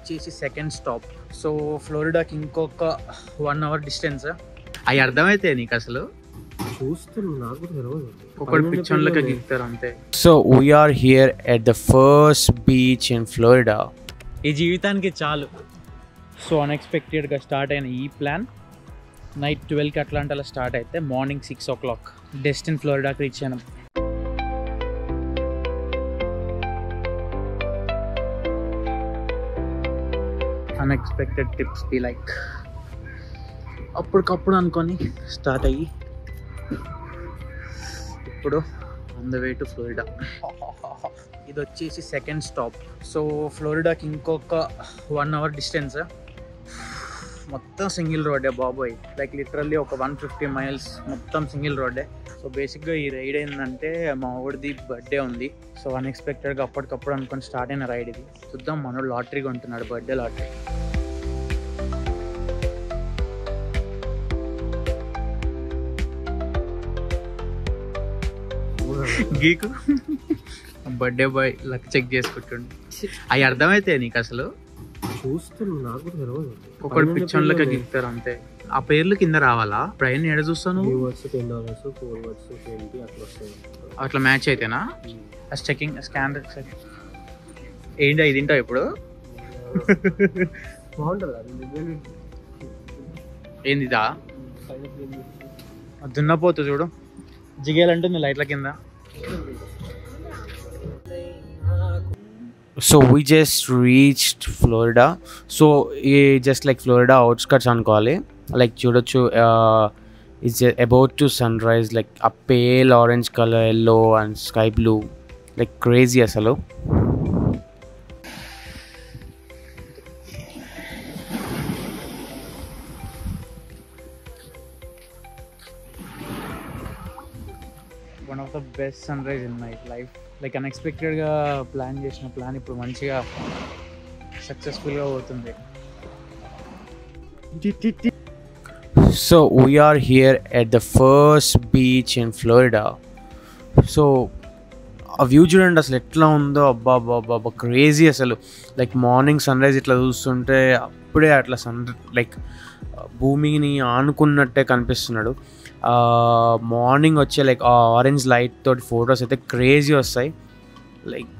వచ్చేసి second stop. So ఫ్లోరిడాకి ఇంకొక 1 hour డిస్టెన్స్. అవి అర్థమైతే నీకు అసలు ఒకటి పిచ్చోన్లకి గిస్తారు అంతే. So we are here at the first beach in Florida. ఈ జీవితానికి చాలు. సో అన్ఎక్స్పెక్టెడ్గా స్టార్ట్ అయిన ఈ ప్లాన్ నైట్ 12కి అట్లాంటాలో స్టార్ట్ అయితే మార్నింగ్ 6 o'clock డెస్టిన్ ఫ్లోరిడాకి రీచ్ అయినాం. అన్ఎక్స్పెక్టెడ్ టిప్స్ బి లైక్ అప్పటికప్పుడు అనుకొని స్టార్ట్ అయ్యి ఇప్పుడు on the way to Florida. ఇది వచ్చేసి సెకండ్ స్టాప్. సో ఫ్లోరిడాకి ఇంకొక 1 hour డిస్టెన్స్. మొత్తం సింగిల్ రోడ్డే బాబోయ్, లైక్ లిటరల్లీ ఒక 150 miles మొత్తం సింగిల్ రోడ్డే. సో బేసిక్గా ఈ రైడ్ ఏంటంటే మా ఊడిది బర్త్డే ఉంది. సో అన్ఎక్స్పెక్టెడ్గా అప్పటికప్పుడు అనుకొని స్టార్ట్ అయిన రైడ్ ఇది. చూద్దాం, మనోడు లాటరీ కొంటున్నాడు, బర్త్డే లాటరీ. గీకు బర్త్డే బాయ్ లక్ చెక్ చేసుకుంటుండు. అవి అర్థమైతే నీకు అసలు ఒకటి పిచ్చోన్లకి గిస్తారు అంతే. ఆ పేర్లు కింద రావాలా? ట్రైన్ ఎడ చూస్తాను అట్లా మ్యాచ్ అయితేనా? చెకింగ్ స్కాన్ ఏంటి ఇది తింటావు ఇప్పుడు? ఏందిదా దున్నపోతు చూడు, జిగేలంటుంది లైట్ల కింద. So we just reached Florida. So just like Florida outskirts అనుకోవాలి. Like చూడొచ్చు, it's about to sunrise, like a pale orange color, yellow and sky blue, like crazy అసలు. One of the best sunrise in my life. Like అన్ఎక్స్పెక్టెడ్గా plan చేసిన plan ఇప్పుడు మంచిగా సక్సెస్ఫుల్గా అవుతుంది. So we are here at the first beach in Florida. So ఆ view చూడండి అసలు ఎట్లా ఉందో, అబ్బా అబ్బా అబ్బా క్రేజీ అసలు. లైక్ మార్నింగ్ సన్ రైజ్ ఇట్లా చూస్తుంటే అప్పుడే అట్లా లైక్ భూమిని ఆనుకున్నట్టే కనిపిస్తున్నాడు. మార్నింగ్ వచ్చే లైక్ ఆరెంజ్ లైట్ తోటి ఫొటోస్ అయితే క్రేజీ వస్తాయి. లైక్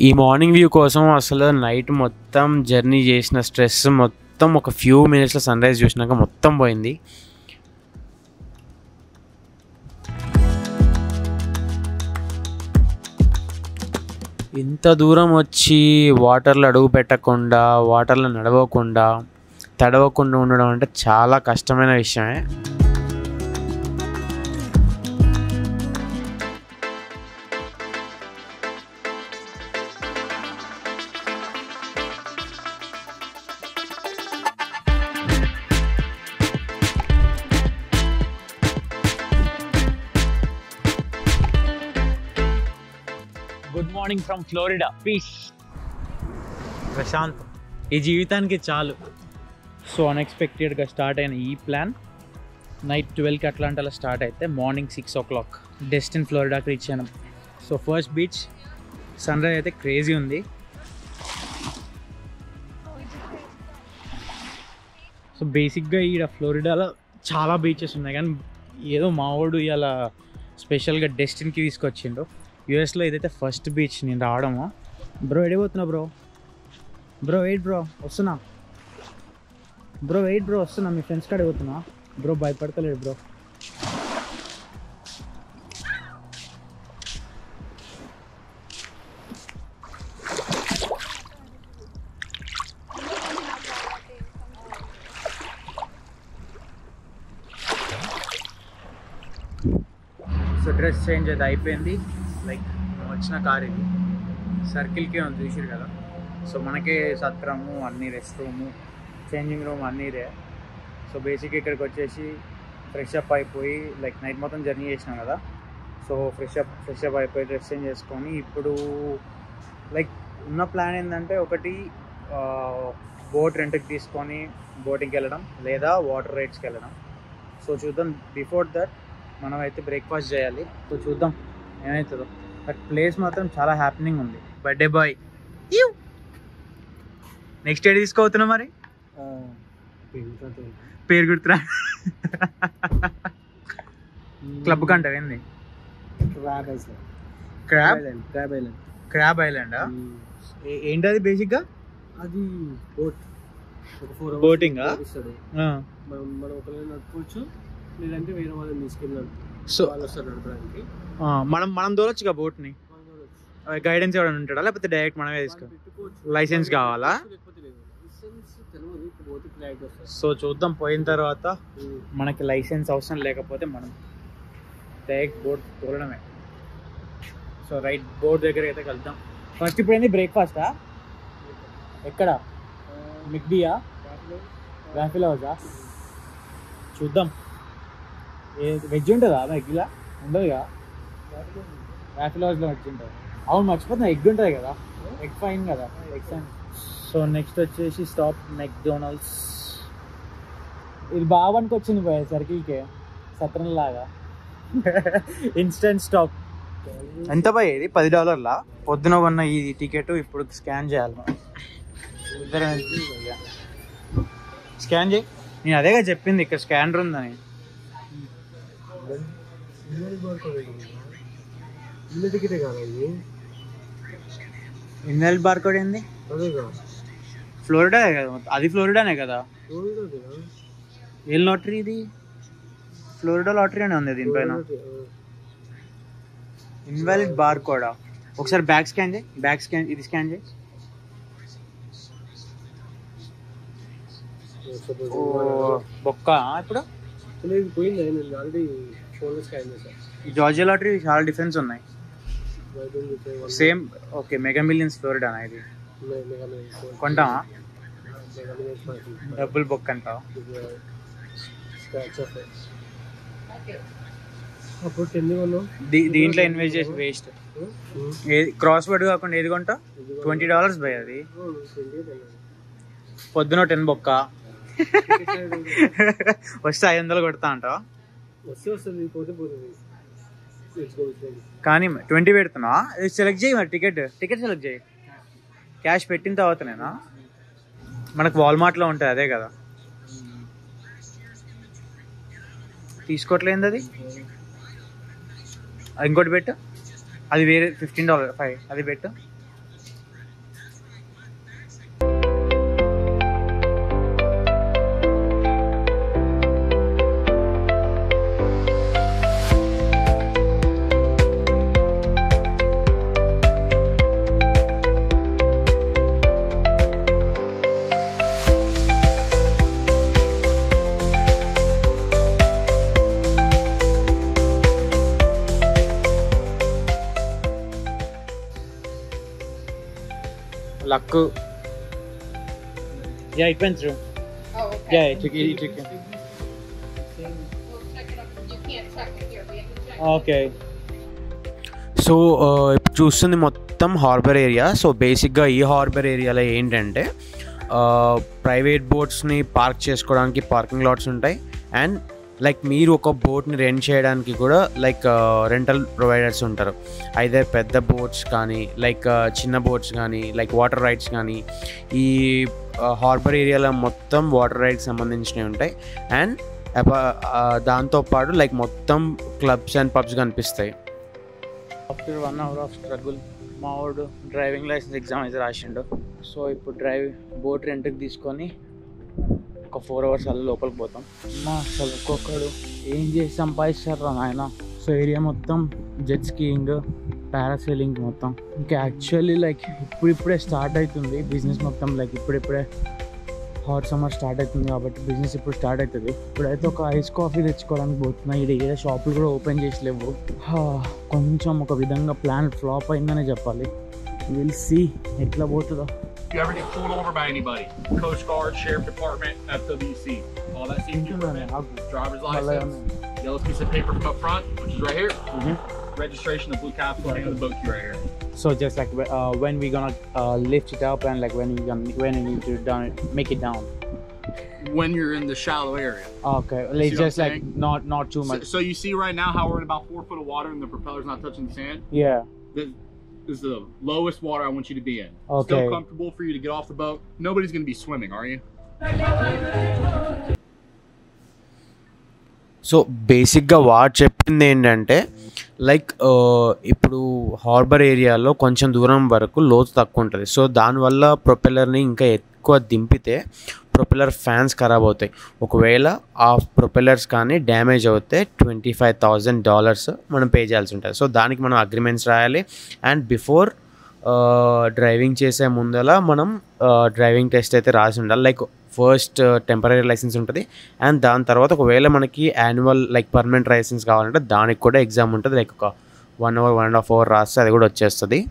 ఈ మార్నింగ్ వ్యూ కోసం అసలు నైట్ మొత్తం జర్నీ చేసిన స్ట్రెస్ మొత్తం ఒక ఫ్యూ మినిట్స్లో సన్ రైజ్ చూసినాక మొత్తం పోయింది. ఇంత దూరం వచ్చి వాటర్లో అడుగు పెట్టకుండా, వాటర్లో నడవకుండా, తడవకుండా ఉండడం అంటే చాలా కష్టమైన విషయమే. Good morning from Florida. Peace, Prashant. ఈ జీవితానికి చాలు. సో అన్ఎక్స్పెక్టెడ్గా స్టార్ట్ అయిన ఈ ప్లాన్ నైట్ 12కి అట్లాంటాలో స్టార్ట్ అయితే మార్నింగ్ 6 o'clock డెస్టిన్ ఫ్లోరిడాకి రీచ్ అయినాం. So first beach sunrise అయితే క్రేజీ ఉంది. సో బేసిక్గా ఈడ ఫ్లోరిడాలో చాలా బీచెస్ ఉన్నాయి, కానీ ఏదో మావాడు ఇలా స్పెషల్గా డెస్టిన్కి తీసుకొచ్చిండు. యూఎస్లో ఇదైతే ఫస్ట్ బీచ్ నేను రావడము. బ్రో ఎడిపోతున్నా బ్రో? బ్రో వెయిట్ బ్రో, వస్తున్నా బ్రో, వెయిట్ బ్రో, వస్తున్నా. మీ ఫ్రెండ్స్ కాడ పోతున్నా బ్రో, భయపడతలేడు బ్రో. సో డ్రెస్ చేంజ్ అయితే అయిపోయింది. లైక్ వచ్చిన కార్ ఇది సర్కిల్కే ఉంది, చూసారు కదా. సో మనకే సత్రము అన్నీ, రెస్ట్ రూము, చేంజింగ్ రూమ్ అన్నీరే. సో బేసిక్ ఇక్కడికి వచ్చేసి ఫ్రెష్ అప్ అయిపోయి, లైక్ నైట్ మొత్తం జర్నీ చేసినాం కదా, సో ఫ్రెష్ అప్ అయిపోయి డ్రెస్ చేంజ్ చేసుకొని ఇప్పుడు లైక్ ఉన్న ప్లాన్ ఏంటంటే ఒకటి బోట్ రెంట్కి తీసుకొని బోటింగ్కి వెళ్ళడం, లేదా వాటర్ రైడ్స్కి వెళ్ళడం. సో చూద్దాం. బిఫోర్ దట్ మనం అయితే బ్రేక్ఫాస్ట్ చేయాలి. సో చూద్దాం ఏమవుతుందో. బట్ ప్లేస్ మాత్రం చాలా హ్యాపెనింగ్ ఉంది. బర్త్డే బాయ్ నెక్స్ట్ డే తీసుకోవుతున్నా మరి పేరు గుర్తురా. క్లబ్ కంటే ఏంది? క్రాబ్ ఐలాండా? ఏంటది బేసిక్గా? అది బోట్, బోటింగ్. మనం ఒకవేళ నడుపుకోవచ్చు, లేదంటే వేరే వాళ్ళని తీసుకెళ్ళాలి. సో వాళ్ళు వస్తారు నడపడానికి. మనం దూరొచ్చుగా బోట్ని. గైడెన్స్ ఎవరైనా ఉంటాడా, లేకపోతే డైరెక్ట్ మనమే తీసుకో? లైసెన్స్ కావాలా? సో చూద్దాం. పోయిన తర్వాత మనకి లైసెన్స్ అవసరం లేకపోతే మనం డైరెక్ట్ బోట్ తోలడమే. సో రైట్, బోట్ దగ్గర అయితే కలుద్దాం. ఫస్ట్ ఇప్పుడు ఏంది బ్రేక్ఫాస్టా? ఎక్కడ? మిక్డియా, రాఫిల్ హౌసా? చూద్దాం. వెజ్ ఉంటుందా మెగ్గిలా? ఉండదుగా. రాఫిల్ హౌస్లో వెజ్ ఉంటుంది. అవును, మర్చిపోతున్నా, ఎగ్ ఉంటుంది కదా, ఎగ్ ఫైన్ కదా, ఎగ్స్ అండ్. సో నెక్స్ట్ వచ్చేసి స్టాప్ మెక్డొనాల్డ్స్. ఇది బావానికి వచ్చింది పోయే సర్కిల్కి, సత్రం లాగా. Instant stop. ఎంత పోయి? ఇది $10. పొద్దున కొన్న ఈ టికెట్ ఇప్పుడు స్కాన్ చేయాలి. ఇద్దరం స్కాన్ చేయి. నేను అదేగా చెప్పింది, ఇక్కడ స్కానర్ ఉందని. ఇన్వాలిడ్ బార్ కోడ్ ఏంది? ఫ్లోరిడా కదా అది? ఫ్లోరిడానే కదా? ఏ లాటరీ ఇది? ఫ్లోరిడా లాటరీ అనే ఉంది దీనిపైన. ఇన్వాలిడ్ బార్ కోడా? ఒకసారి బ్యాక్ స్కాన్ చేయి. బ్యాక్ స్కాన్, ఇది స్కాన్ చేయి. బొక్క ఇప్పుడు జార్జియా లాటరీ చాలా డిఫరెన్స్ ఉన్నాయి. సేమ్. ఓకే, మెగా మిలియన్స్ ఫ్లోరిడానా ఇది? కొంటామా? డబ్బులు బొక్క అంటావా? దీంట్లో ఇన్వెస్ట్ చేసి వేస్ట్. క్రాస్ వర్డ్ కాకుండా ఏది కొంటా? $20 భయ్. అది పొద్దున 10 బొక్క వస్తే 500 కొడతా అంటావా? కానీ 20 పెడుతున్నా. సెలెక్ట్ చేయి మరి, టికెట్ సెలెక్ట్ చేయి. క్యాష్ పెట్టిన తర్వాత నేనా? మనకు వాల్మార్ట్లో ఉంటుంది అదే కదా. తీసుకోవట్లేదు అది. ఇంకోటి పెట్టు, అది వేరే $15 5 అది పెట్టు. Luck. Yeah, it went through. Oh, okay. Yeah, it took. We'll check it up. You can't check it here. We have to check. Okay. So ఇప్పుడు చూస్తుంది మొత్తం హార్బర్ ఏరియా. సో బేసిక్గా ఈ హార్బర్ ఏరియాలో ఏంటంటే ప్రైవేట్ బోట్స్ని పార్క్ చేసుకోవడానికి parking LADS ఉంటాయి. And like మీరు ఒక బోట్ని రెంట్ చేయడానికి కూడా లైక్ రెంటల్ ప్రొవైడర్స్ ఉంటారు. అయితే పెద్ద బోట్స్ కానీ, లైక్ చిన్న బోట్స్ కానీ, లైక్ వాటర్ రైడ్స్ కానీ, ఈ హార్బర్ ఏరియాలో మొత్తం వాటర్ రైడ్స్ సంబంధించినవి ఉంటాయి. అండ్ దాంతోపాటు లైక్ మొత్తం క్లబ్స్ అండ్ పబ్స్ కనిపిస్తాయి. ఆఫ్టర్ 1 hour ఆఫ్ స్ట్రగుల్ మా వాడు డ్రైవింగ్ లైసెన్స్ ఎగ్జామ్ అయితే రాసిండు. సో ఇప్పుడు బోట్ రెంట్కి తీసుకొని ఒక 4 hours అలా లోపలికి పోతాం. అమ్మా అసలు ఒక్కొక్కడు ఏం చేసి సంపాదిస్తారా నాయన. సో ఏరియా మొత్తం జెట్ స్కీయింగ్, పారాసైలింగ్ మొత్తం. ఇంకా యాక్చువల్లీ లైక్ ఇప్పుడిప్పుడే స్టార్ట్ అవుతుంది బిజినెస్ మొత్తం. లైక్ ఇప్పుడిప్పుడే హాట్ సమ్మర్ స్టార్ట్ అవుతుంది కాబట్టి బిజినెస్ ఇప్పుడు స్టార్ట్ అవుతుంది. ఇప్పుడైతే ఒక ఐస్ కాఫీ తెచ్చుకోవడానికి పోతున్నా. ఇక్కడ షాపులు కూడా ఓపెన్ చేసి లేవు. కొంచెం ఒక విధంగా ప్లాన్ ఫ్లాప్ అయిందనే చెప్పాలి. విల్ సీ ఎట్లా పోతుందో. you ever get pulled over by anybody, Coast Guard, Sheriff Department, FWC, all that safety equipment, driver's license, yellow piece of paper from up front, which is right here, registration, the blue capsule, and the boat key right here. So just like when we gonna lift it up and like when you need to make it down. When you're in the shallow area. Okay, See like what just I'm like saying? not too much. So you see right now how we're in about 4 foot of water and the propeller's not touching the sand? Yeah. This is the lowest water I want you to be in. Okay. Still comfortable for you to get off the boat. Nobody's going to be swimming, are you? So బేసిక్గా వాడు చెప్పింది ఏంటంటే like ఇప్పుడు harbour ఏరియాలో కొంచెం దూరం వరకు లోతు తక్కువ ఉంటుంది. సో దానివల్ల ప్రొపెల్లర్ని ఇంకా ఎక్కువ దింపితే ప్రొపెల్లర్ ఫ్యాన్స్ ఖరాబ్ అవుతాయి. ఒకవేళ ఆ ప్రొపెల్లర్స్ కానీ డ్యామేజ్ అవుతే $25,000 మనం పే చేయాల్సి ఉంటుంది. సో దానికి మనం అగ్రిమెంట్స్ రాయాలి. అండ్ బిఫోర్ డ్రైవింగ్ చేసే ముందర మనం డ్రైవింగ్ టెస్ట్ అయితే రాసి ఉండాలి. లైక్ ఫస్ట్ టెంపరీ లైసెన్స్ ఉంటుంది అండ్ దాని తర్వాత ఒకవేళ మనకి యాన్యువల్ లైక్ పర్మనెంట్ లైసెన్స్ కావాలంటే దానికి కూడా ఎగ్జామ్ ఉంటుంది. లైక్ ఒక 1 hour 1.5 hour రాస్తే అది కూడా వచ్చేస్తుంది.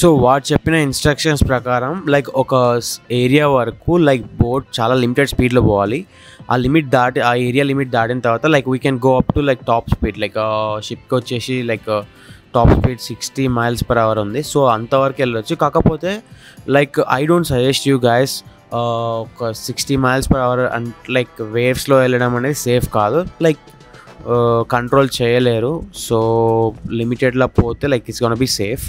సో వాడు చెప్పిన ఇన్స్ట్రక్షన్స్ ప్రకారం లైక్ ఒక ఏరియా వరకు లైక్ బోట్ చాలా లిమిటెడ్ స్పీడ్లో పోవాలి. ఆ ఏరియా లిమిట్ దాటిన తర్వాత like we can go up to like top speed. Like షిప్కి వచ్చేసి like top speed 60 miles per hour ఉంది. సో అంతవరకు వెళ్ళొచ్చు. కాకపోతే like I don't suggest you guys ఒక 60 miles per hour and like వేవ్స్లో వెళ్ళడం అనేది సేఫ్ కాదు. లైక్ కంట్రోల్ చేయలేరు. సో లిమిటెడ్లో పోతే like it's gonna be safe.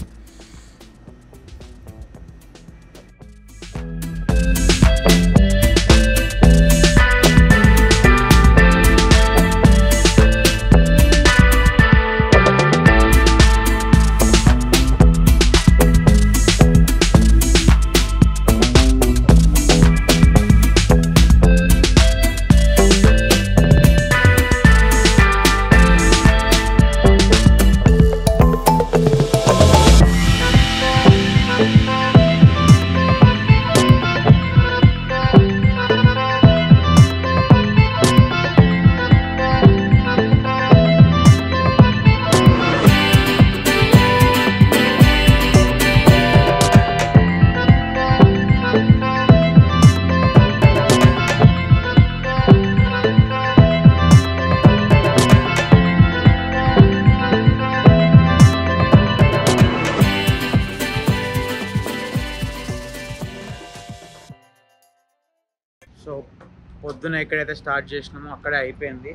So పొద్దున ఎక్కడైతే స్టార్ట్ చేసినామో అక్కడే అయిపోయింది.